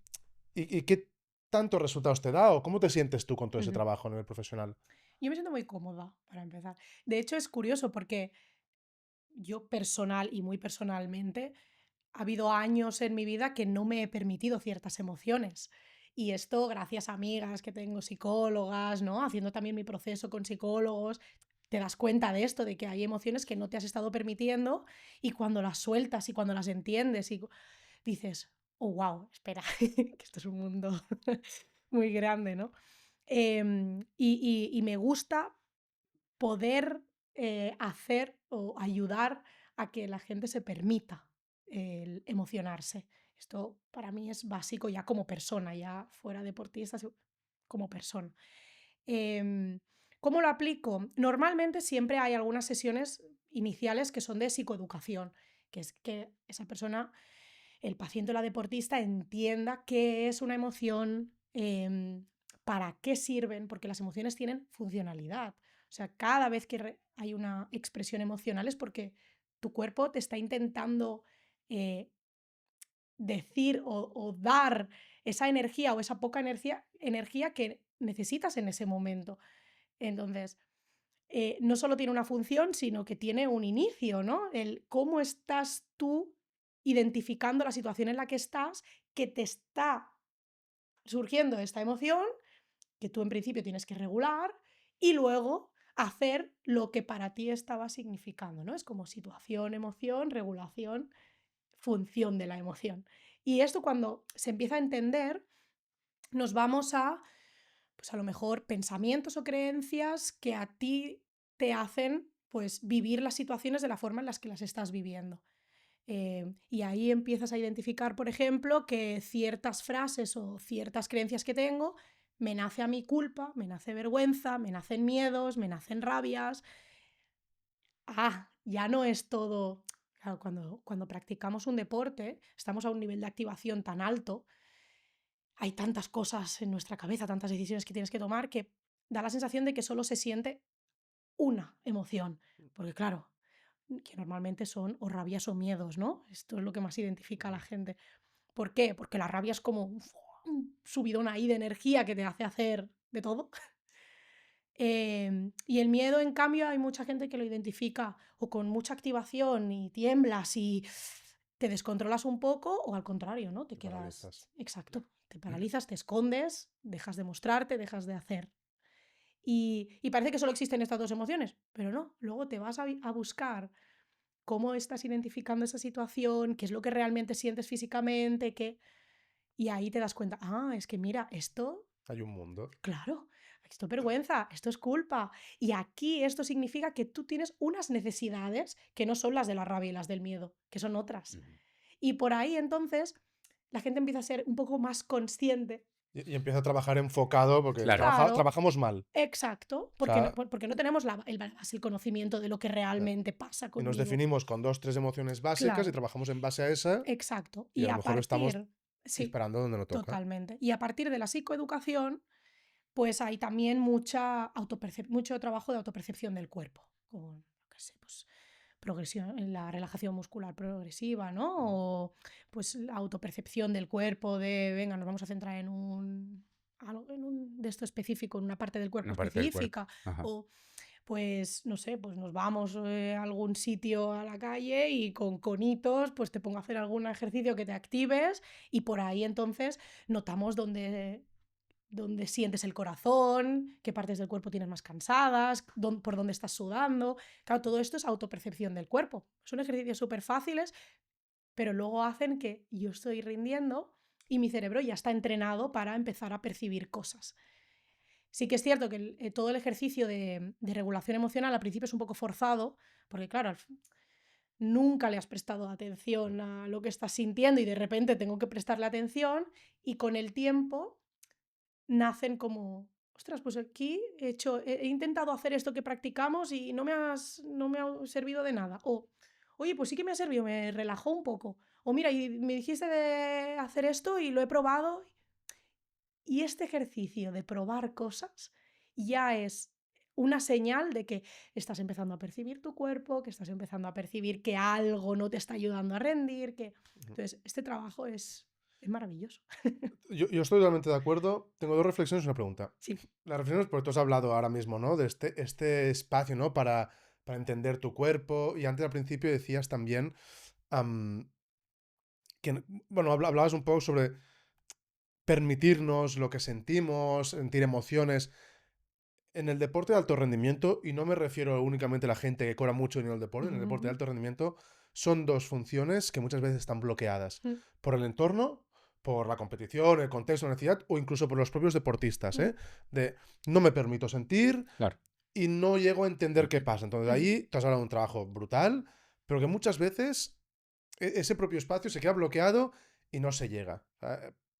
¿Y qué tantos resultados te da? ¿O cómo te sientes tú con todo ese ujú. trabajo en el profesional? Yo me siento muy cómoda, para empezar. De hecho, es curioso porque yo personal y muy personalmente, ha habido años en mi vida que no me he permitido ciertas emociones. Y esto gracias a amigas que tengo psicólogas, ¿no? Haciendo también mi proceso con psicólogos, te das cuenta de esto, de que hay emociones que no te has estado permitiendo y cuando las sueltas y cuando las entiendes y dices, oh, wow, espera, que esto es un mundo muy grande, ¿no? Y me gusta poder hacer o ayudar a que la gente se permita el emocionarse. Esto para mí es básico ya como persona, ya fuera deportista, como persona. Em, ¿Cómo lo aplico? Normalmente siempre hay algunas sesiones iniciales que son de psicoeducación, que es que esa persona, el paciente o la deportista, entienda qué es una emoción, para qué sirven, porque las emociones tienen funcionalidad. O sea, cada vez que hay una expresión emocional es porque tu cuerpo te está intentando eh, decir o dar esa energía o esa poca energía que necesitas en ese momento. Entonces, no solo tiene una función, sino que tiene un inicio, ¿no? El cómo estás tú identificando la situación en la que estás, que te está surgiendo esta emoción, que tú en principio tienes que regular, y luego hacer lo que para ti estaba significando, ¿no? Es como situación, emoción, regulación, función de la emoción. Y esto cuando se empieza a entender, nos vamos a, pues a lo mejor, pensamientos o creencias que a ti te hacen, pues, vivir las situaciones de la forma en las que las estás viviendo. Y ahí empiezas a identificar, por ejemplo, que ciertas frases o ciertas creencias que tengo me nace a mí culpa, me nace vergüenza, me nacen miedos, me nacen rabias. Ya no es todo. Claro, cuando practicamos un deporte, estamos a un nivel de activación tan alto, hay tantas cosas en nuestra cabeza, tantas decisiones que tienes que tomar, que da la sensación de que solo se siente una emoción. Porque claro, que normalmente son o rabias o miedos, ¿no? Esto es lo que más identifica a la gente. ¿Por qué? Porque la rabia es como un subidón ahí de energía que te hace hacer de todo. Y el miedo, en cambio, hay mucha gente que lo identifica o con mucha activación y tiemblas y te descontrolas un poco, o al contrario, ¿no? Te Te quedas. paralizas. Exacto. Te paralizas, te escondes, dejas de mostrarte, dejas de hacer. Y parece que solo existen estas dos emociones, pero no. Luego te vas a buscar cómo estás identificando esa situación, qué es lo que realmente sientes físicamente, y ahí te das cuenta, es que mira, esto, Hay un mundo. claro, esto es vergüenza, esto es culpa. Y aquí esto significa que tú tienes unas necesidades que no son las de la rabia y las del miedo, que son otras. Ujú. Y por ahí entonces la gente empieza a ser un poco más consciente. Y empieza a trabajar enfocado porque Claro. Claro, trabajamos mal. exacto, O porque no, sea, porque no tenemos el conocimiento de lo que realmente pasa y nos conmigo. definimos con 2, 3 emociones básicas y Claro, trabajamos en base a esa exacto. y Y a lo a mejor estamos partir, sí, disparando donde no toca. totalmente. Y a partir de la psicoeducación, pues hay también mucho trabajo de autopercepción del cuerpo, con, yo qué sé, pues, progresión, la relajación muscular progresiva, ¿no? O pues la autopercepción del cuerpo, de, venga, nos vamos a centrar en un de esto específico, en una parte del cuerpo Una parte del cuerpo. específica, Ajá. o pues no sé, pues nos vamos a algún sitio a la calle y con conitos pues te pongo a hacer algún ejercicio que te actives, y por ahí entonces notamos dónde sientes el corazón, qué partes del cuerpo tienes más cansadas, por dónde estás sudando. Claro, todo esto es autopercepción del cuerpo. Son ejercicios súper fáciles, pero luego hacen que yo estoy rindiendo y mi cerebro ya está entrenado para empezar a percibir cosas. Sí que es cierto que todo el ejercicio de regulación emocional al principio es un poco forzado, porque claro, nunca le has prestado atención a lo que estás sintiendo y de repente tengo que prestarle atención, y con el tiempo nacen como, ostras, pues aquí he intentado hacer esto que practicamos y no me ha servido de nada. O, oye, pues sí que me ha servido, me relajó un poco. O mira, y me dijiste de hacer esto y lo he probado. Y este ejercicio de probar cosas ya es una señal de que estás empezando a percibir tu cuerpo, que estás empezando a percibir que algo no te está ayudando a rendir, que... Entonces, este trabajo es maravilloso. Yo estoy totalmente de acuerdo. Tengo 2 reflexiones y una pregunta. Sí. Las reflexiones, porque tú has hablado ahora mismo, ¿no? De este espacio, ¿no? Para entender tu cuerpo. Y antes al principio decías también am, que, bueno, hablabas un poco sobre permitirnos lo que sentimos, sentir emociones. En el deporte de alto rendimiento, y no me refiero únicamente a la gente que cobra mucho dinero en el deporte, en el deporte de Ujú. alto rendimiento, son 2 funciones que muchas veces están bloqueadas Mm, por el entorno, por la competición, el contexto, la necesidad, o incluso por los propios deportistas, mm, ¿eh? De no me permito sentir Claro. y no llego a entender qué pasa. Entonces, ujú. ahí te has hablado de un trabajo brutal, pero que muchas veces ese propio espacio se queda bloqueado y no se llega.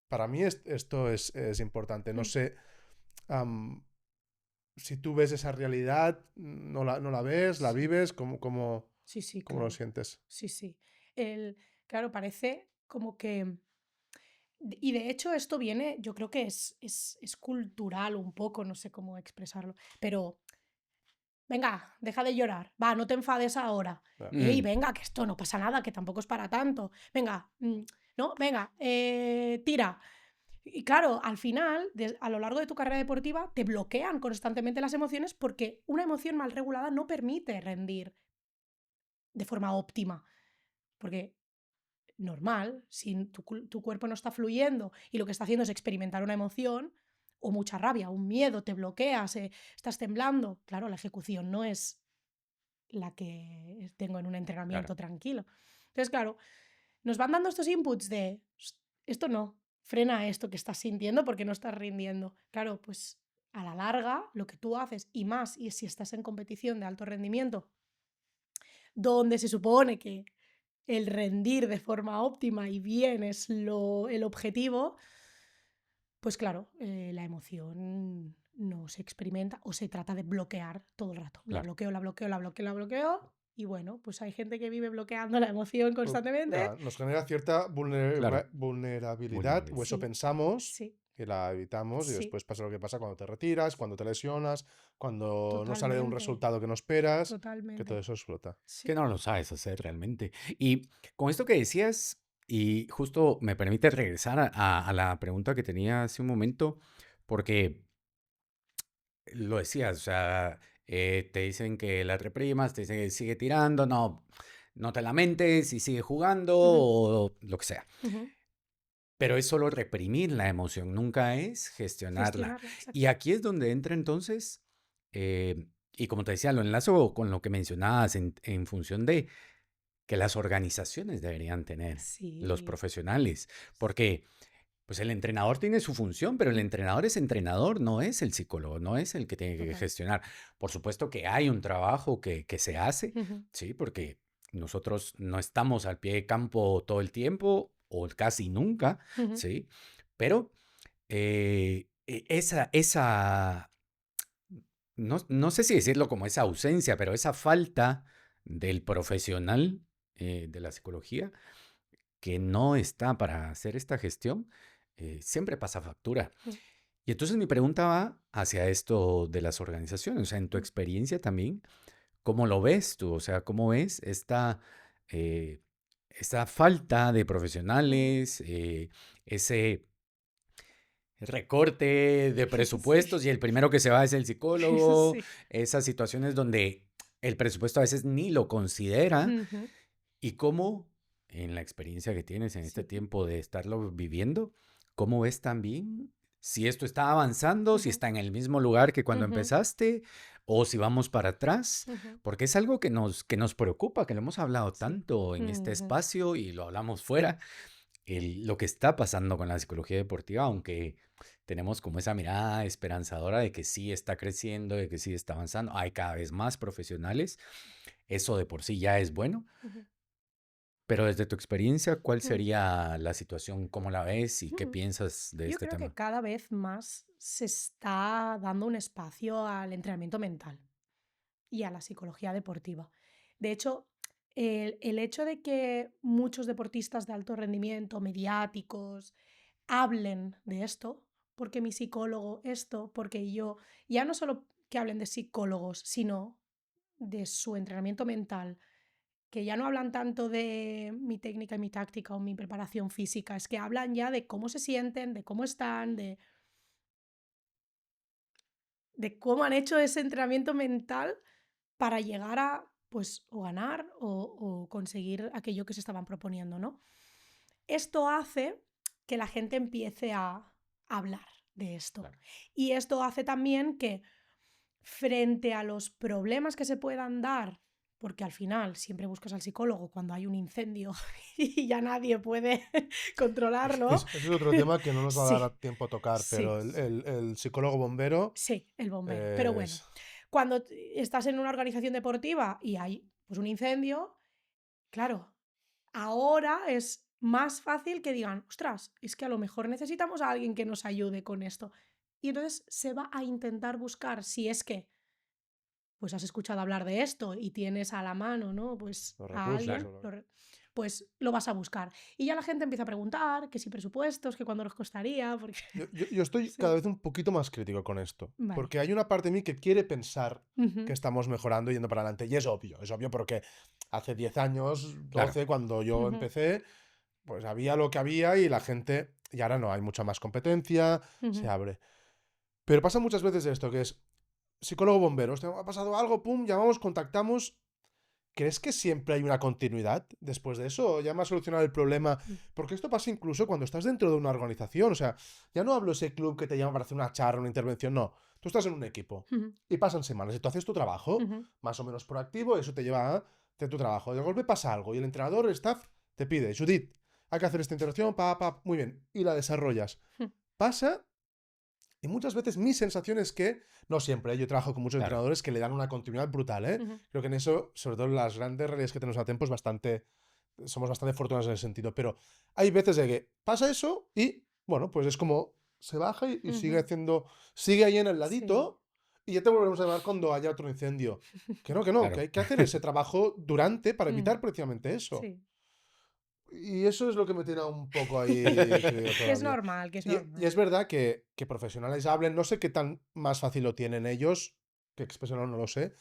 Para mí esto es importante. No Mm. sé am, si tú ves esa realidad, no la ves, la Sí, vives, sí, sí, cómo lo claro. sientes? Sí, sí. Claro, parece como que... Y de hecho esto viene, yo creo que es cultural un poco, no sé cómo expresarlo, pero venga, deja de llorar, va, no te enfades ahora. Claro. Ey, venga, que esto no pasa nada, que tampoco es para tanto. Venga, ¿no? Venga, tira. Y claro, al final, a lo largo de tu carrera deportiva, te bloquean constantemente las emociones porque una emoción mal regulada no permite rendir de forma óptima. Porque normal, si tu cuerpo no está fluyendo y lo que está haciendo es experimentar una emoción o mucha rabia, un miedo, te bloqueas, estás temblando, claro, la ejecución no es la que tengo en un Claro. entrenamiento tranquilo. Entonces, claro, nos van dando estos inputs de esto no, frena esto que estás sintiendo porque no estás rindiendo. Claro, pues a la larga, lo que tú haces y más, y si estás en competición de alto rendimiento, donde se supone que el rendir de forma óptima y bien es el objetivo, pues claro, la emoción no se experimenta o se trata de bloquear todo el rato. La Claro. bloqueo, la bloqueo, la bloqueo, la bloqueo. Y bueno, pues hay gente que vive bloqueando la emoción constantemente. Nos genera cierta Claro. vulnerabilidad, o Vulnerabilidad. eso Sí, pensamos, sí, que la evitamos, y sí, después pasa lo que pasa cuando te retiras, cuando te lesionas, cuando no sale un totalmente, resultado que no esperas, que todo totalmente. eso explota. Que Sí. no lo sabes hacer realmente. Y con esto que decías, y justo me permite regresar a la pregunta que tenía hace un momento, porque lo decías, o sea, te dicen que la reprimas, te dicen que sigue tirando, no, no te lamentes y sigue jugando Ujú, o lo que sea. ujú. Pero es solo reprimir la emoción, nunca es gestionarla. Gestionarla, Y exacto. aquí es donde entra entonces, y como te decía, lo enlazo con lo que mencionabas en función de que las organizaciones deberían tener, los Sí, profesionales, porque pues el entrenador tiene su función, pero el mm, entrenador es entrenador, no es el psicólogo, no es el que tiene que total. gestionar. Por supuesto que hay un trabajo que se hace, Ujú, ¿sí? Porque nosotros no estamos al pie de campo todo el tiempo o casi nunca, ujú, ¿sí? Pero esa, no sé si decirlo como esa ausencia, pero esa falta del profesional de la psicología que no está para hacer esta gestión, siempre pasa factura. mm, Y entonces mi pregunta va hacia esto de las organizaciones, o sea, en tu mm, experiencia también, ¿cómo lo ves tú? O sea, ¿cómo ves eh, esta falta de ujú. profesionales, ese recorte de Sí, presupuestos y el primero que se va es el psicólogo, sí. esas situaciones donde el presupuesto a veces ni lo considera Ujú, y cómo en la experiencia que tienes en este sí. tiempo de estarlo viviendo, cómo ves también si esto está avanzando, si Ujú, está en el mismo lugar que cuando ujú, empezaste o si vamos para atrás, ujú. porque es algo que nos preocupa, que lo hemos hablado Sí. tanto en este Ujú, espacio y lo hablamos fuera lo que está pasando con la psicología deportiva, aunque tenemos como esa mirada esperanzadora de que sí está creciendo, de que sí está avanzando, hay cada vez más profesionales, eso de por sí ya es bueno, ujú, pero desde tu experiencia, ¿cuál mm, sería la situación? ¿Cómo la ves y qué mm. piensas de Yo este creo que tema? cada vez más se está dando un espacio al entrenamiento mental y a la psicología deportiva. De hecho, el hecho de que muchos deportistas de alto rendimiento, mediáticos, hablen de esto, porque mi psicólogo esto, porque yo, ya no solo que hablen de psicólogos, sino de su entrenamiento mental, que ya no hablan tanto de mi técnica y mi táctica o mi preparación física, es que hablan ya de cómo se sienten, de cómo están, de cómo han hecho ese entrenamiento mental para llegar a, pues, o ganar o conseguir aquello que se estaban proponiendo, ¿no? Esto hace que la gente empiece a hablar de esto. Claro. Y esto hace también que frente a los problemas que se puedan dar, porque al final siempre buscas al psicólogo cuando hay un incendio y ya nadie puede controlarlo. Ese es otro tema que no nos va a Sí, dar tiempo a tocar, sí, pero el psicólogo bombero sí, el bombero. Pero bueno, es... cuando estás en una organización deportiva y hay pues, un incendio, claro, ahora es más fácil que digan, ostras, es que a lo mejor necesitamos a alguien que nos ayude con esto. Y entonces se va a intentar buscar, si es que pues has escuchado hablar de esto y tienes a la mano, ¿no? Pues Los a recursos. Claro. alguien, pues lo vas a buscar. Y ya la gente empieza a preguntar que si presupuestos, que cuándo nos costaría, porque... Yo estoy cada Sí, vez un poquito más crítico con esto, vale. porque hay una parte de mí que quiere pensar que Ujú, estamos mejorando yendo para adelante, y es obvio porque hace 10 años, Claro. 12, cuando yo ujú, empecé, pues había lo que había y la gente, y ahora no, hay mucha más competencia, se Ujú. abre. Pero pasa muchas veces esto, que es psicólogo bombero, ¿te ha pasado algo? Pum, llamamos, contactamos. ¿Crees que siempre hay una continuidad después de eso? ¿O ya me ha solucionado el problema? Mm. Porque esto pasa incluso cuando estás dentro de una organización. O sea, ya no hablo ese club que te llama para hacer una charla, una intervención. No. Tú estás en un equipo Ujú. y pasan semanas y tú haces tu trabajo, Ujú. más o menos proactivo, y eso te lleva a hacer tu trabajo. De golpe pasa algo y el entrenador, el staff, te pide, Judith, hay que hacer esta intervención, muy bien, y la desarrollas. Ujú. Pasa y muchas veces mi sensación es que, no siempre, yo trabajo con muchos Claro. entrenadores que le dan una continuidad brutal, ¿eh? Ujú. Creo que en eso, sobre todo en las grandes realidades que tenemos a tiempo, somos bastante afortunados en ese sentido. Pero hay veces de que pasa eso y, bueno, pues es como se baja y sigue Ujú. haciendo, sigue ahí en el Sí. ladito y ya te volvemos a llamar cuando haya otro incendio. Que no, que Claro. hay que hacer ese trabajo durante para Mm. evitar precisamente eso. Sí. Y eso es lo que me tiene un poco ahí frío Que es todavía. normal, que es Y normal. es verdad que profesionales hablen, no sé qué tan más fácil lo tienen ellos, que expresan no lo sé.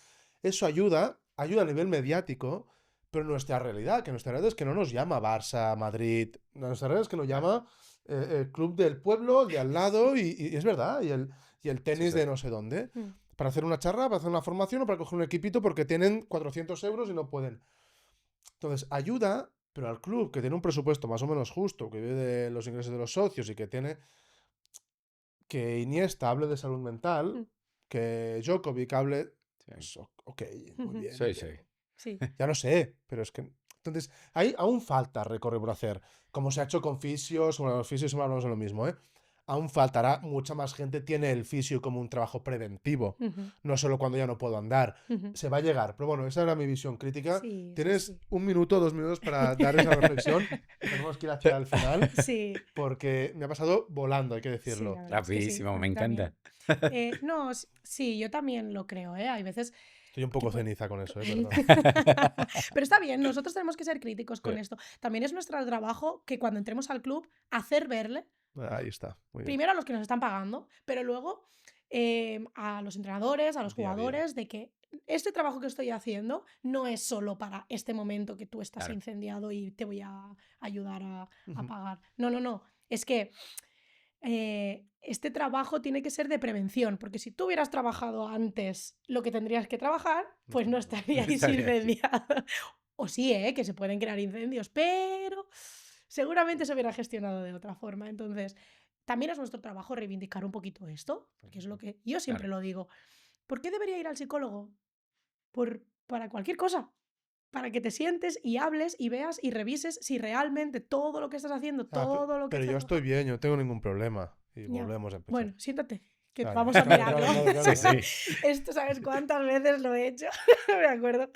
Eso ayuda a nivel mediático, pero nuestra realidad, que nuestra realidad es que no nos llama Barça, Madrid, nuestra realidad es que nos Claro. llama el club del pueblo, el de al lado, y es verdad, y el Sí, tenis sí. de no sé dónde, Mm. para hacer una charla, para hacer una formación o para coger un equipito porque tienen 400 euros y no pueden. Entonces, ayuda, pero al club que tiene un presupuesto más o menos justo, que vive de los ingresos de los socios y que tiene que Iniesta hable de salud mental, Mm. que Djokovic hable, Sí. pues ok, muy Ujú. bien, Sí, sí. pero Sí. ya no sé, pero es que entonces ahí aún falta recorrer por hacer, como se ha hecho con fisios, bueno, los fisios hablamos de lo mismo, ¿eh? Aún faltará, mucha más gente tiene el fisio como un trabajo preventivo, Ujú. no solo cuando ya no puedo andar. Ujú. Se va a llegar, pero bueno, esa era mi visión crítica. Sí, sí, Tienes sí. 1 minuto, 2 minutos para dar esa reflexión. Tenemos que ir hacia el final Sí, porque me ha pasado volando, hay que sí, la decirlo. verdad es que sí, Rapidísimo, a me mí encanta. también. No, sí, yo también lo creo, ¿eh? Hay veces Estoy un que poco ceniza con eso, perdón. Pero está bien, nosotros tenemos que ser críticos Sí, con esto. También es nuestro trabajo que cuando entremos al club, hacer verle, ahí está, muy bien. primero a los que nos están pagando, pero luego a los entrenadores, a los Día a día. jugadores, de que este trabajo que estoy haciendo no es solo para este momento que tú estás Claro. incendiado y te voy a ayudar a Ujú. pagar. No, no, no. Es que este trabajo tiene que ser de prevención, porque si tú hubieras trabajado antes lo que tendrías que trabajar, No pues no estaríamos aquí. estaríais Estaría aquí. incendiados. O sí, que se pueden crear incendios, pero seguramente se hubiera gestionado de otra forma. Entonces, también es nuestro trabajo reivindicar un poquito esto, porque es lo que yo siempre Claro. lo digo. ¿Por qué debería ir al psicólogo? Para cualquier cosa. Para que te sientes y hables y veas y revises si realmente todo lo que estás haciendo, Ah, todo lo que pero estás yo estoy trabajando. bien, yo no tengo ningún problema. Y Ya. volvemos a empezar. Bueno, siéntate, que Vale. vamos a Claro, mirarlo. claro, claro, Sí, claro. sí. Esto, ¿sabes cuántas veces lo he hecho? Me acuerdo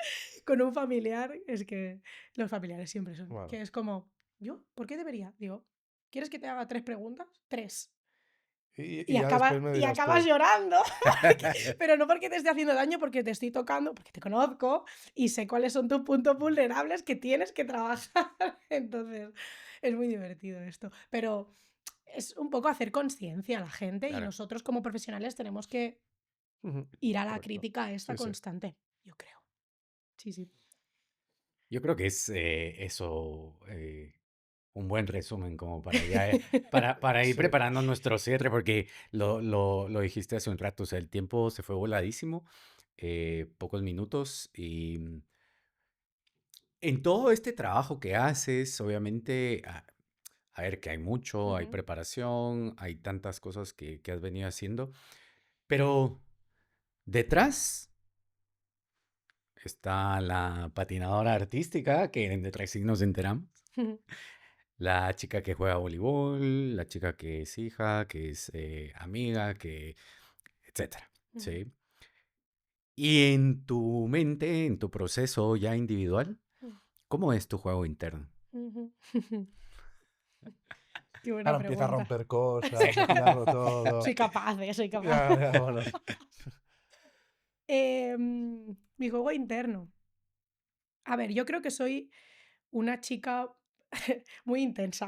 con un familiar. Es que los familiares siempre son. Bueno. Que es como, ¿yo? ¿Por qué debería? Digo, ¿quieres que te haga 3 preguntas? 3. Y ya después me Y dirás acabas tú. llorando. Pero no porque te esté haciendo daño, porque te estoy tocando, porque te conozco y sé cuáles son tus puntos vulnerables que tienes que trabajar. Entonces, es muy divertido esto. Pero es un poco hacer conciencia a la gente y Claro. nosotros como profesionales tenemos que Ujú. ir a la Correcto. crítica esta Sí, sí. constante, yo creo. Sí, sí. Yo creo que es eso, un buen resumen como para ya, para ir Sí. preparando nuestro cierre, porque lo dijiste hace un rato, o sea, el tiempo se fue voladísimo, pocos minutos, y en todo este trabajo que haces, obviamente, a ver, que hay mucho, hay Ujú. preparación, hay tantas cosas que has venido haciendo, pero detrás está la patinadora artística, que en Detrás sí nos enteramos. La chica que juega voleibol, la chica que es hija, que es amiga, que, etcétera, Ujú. ¿sí? Y en tu mente, en tu proceso ya individual, ¿cómo es tu juego interno? Ujú. Qué buena Ahora empieza a pregunta. romper Sí. cosas, a tirarlo todo. Soy capaz, soy capaz. Ya, ya, bueno. Mi juego interno. A ver, yo creo que soy una chica muy intensa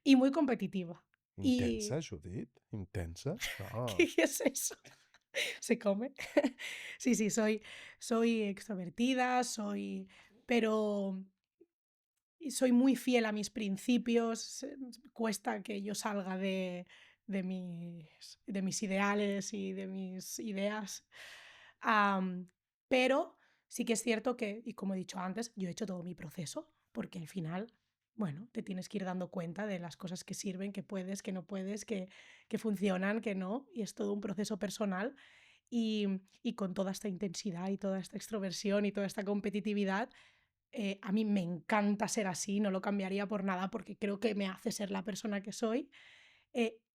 y muy competitiva. Intensa, ¿Y Judith. Intensa. No. qué es eso? ¿Se come? Sí, sí, soy extrovertida, pero soy muy fiel a mis principios, cuesta que yo salga de mis ideales y de mis ideas. Pero sí que es cierto que, y como he dicho antes, yo he hecho todo mi proceso, porque al final, bueno, te tienes que ir dando cuenta de las cosas que sirven, que puedes, que no puedes, que funcionan, que no, y es todo un proceso personal. Y con toda esta intensidad y toda esta extroversión y toda esta competitividad, a mí me encanta ser así, no lo cambiaría por nada porque creo que me hace ser la persona que soy.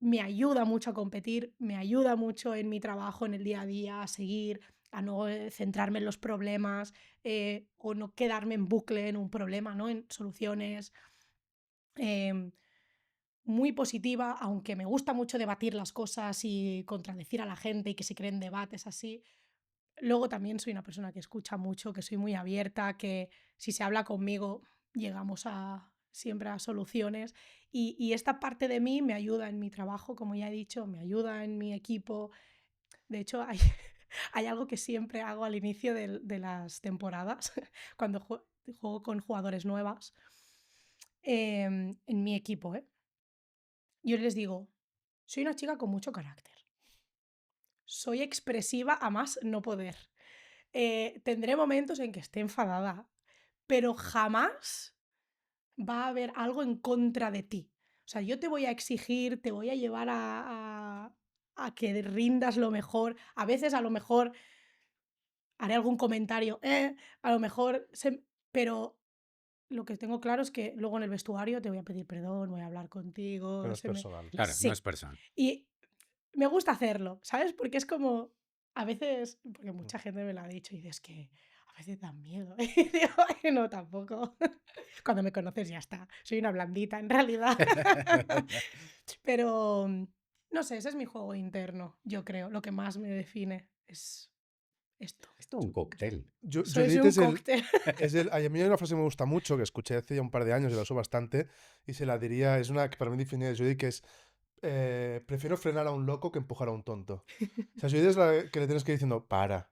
Me ayuda mucho a competir, me ayuda mucho en mi trabajo, en el día a día, a seguir, a no centrarme en los problemas o no quedarme en bucle en un problema, ¿no? En soluciones. Em, Muy positiva, aunque me gusta mucho debatir las cosas y contradecir a la gente y que se creen debates así. Luego también soy una persona que escucha mucho, que soy muy abierta, que si se habla conmigo llegamos siempre a soluciones y esta parte de mí me ayuda en mi trabajo, como ya he dicho, me ayuda en mi equipo. De hecho, hay, hay algo que siempre hago al inicio de las temporadas, cuando juego con jugadores nuevas en mi equipo. Yo les digo, soy una chica con mucho carácter, soy expresiva a más no poder. Tendré momentos en que esté enfadada, pero jamás va a haber algo en contra de ti. O sea, yo te voy a exigir, te voy a llevar a que rindas lo mejor. A veces, a lo mejor, haré algún comentario, a lo mejor, pero lo que tengo claro es que luego en el vestuario te voy a pedir perdón, voy a hablar Que no contigo. es personal. Claro, no es Sí. personal. Y me gusta hacerlo, ¿sabes? Porque es como, a veces, porque mucha gente me lo ha dicho y dices que a veces dan miedo. Y digo, "Ay, no, tampoco. Cuando me conoces ya está. Soy una blandita en realidad. Pero, no sé, ese es mi juego interno, yo creo. Lo que más me define es esto. Esto es un cóctel. Soy Judith un es cóctel. a mí hay una frase que me gusta mucho, que escuché hace ya un par de años y la uso bastante, y se la diría, es una que para mí define a Judith, que es, prefiero frenar a un loco que empujar a un tonto. O sea, Judith es la que le tienes que ir diciendo, pero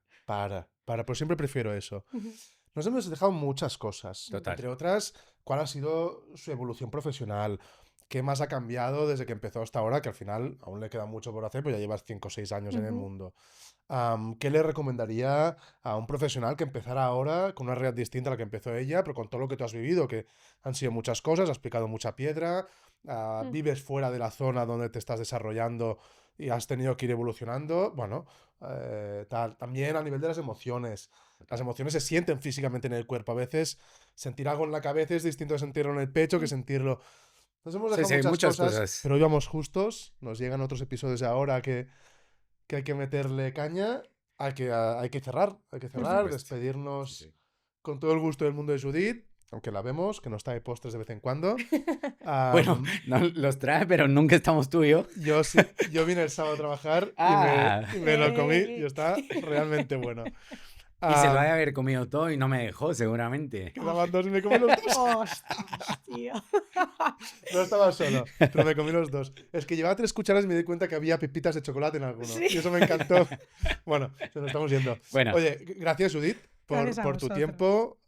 siempre prefiero eso. Nos hemos dejado muchas cosas, Total. entre otras, cuál ha sido su evolución profesional, qué más ha cambiado desde que empezó hasta ahora, que al final aún le queda mucho por hacer, pero ya llevas 5 o 6 años en el mundo. ¿Qué le recomendaría a un profesional que empezara ahora con una realidad distinta a la que empezó ella, pero con todo lo que tú has vivido, que han sido muchas cosas, has picado mucha piedra, vives fuera de la zona donde te estás desarrollando y has tenido que ir evolucionando? Bueno, también a nivel de las emociones. Las emociones se sienten físicamente en el cuerpo. A veces sentir algo en la cabeza es distinto de sentirlo en el pecho que sentirlo. Nos hemos dejado muchas cosas, pero hoy vamos justos. Nos llegan otros episodios de ahora que hay que meterle caña. Hay que cerrar, supuesto. despedirnos Sí, sí. con todo el gusto del mundo de Judith, aunque la vemos, que nos trae postres de vez en cuando. Bueno, no los trae, pero nunca estamos tú y yo. Yo vine el sábado a trabajar Ah. y me lo comí y está realmente bueno. Y se lo ha de Am, haber comido todo y no me dejó, seguramente. Quedaban dos y me comí los dos. Ostras, tío. No estaba solo, pero me comí los dos. Es que llevaba 3 cucharas y me di cuenta que había pepitas de chocolate en alguno. Sí. Y eso me encantó. Bueno, se nos estamos yendo. Bueno, Oye, gracias Judith Gracias a por tu vosotros. tiempo,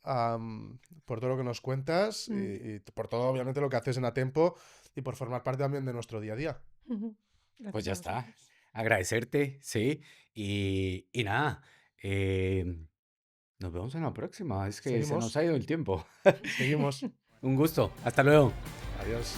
por todo lo que nos cuentas y por todo obviamente lo que haces en Atempo y por formar parte también de nuestro día a día. Gracias pues ya a está. vosotros. Agradecerte, sí. Y nada, nos vemos en la próxima. Es que se Seguimos. nos ha ido el tiempo. Seguimos. Un gusto. Hasta luego. Adiós.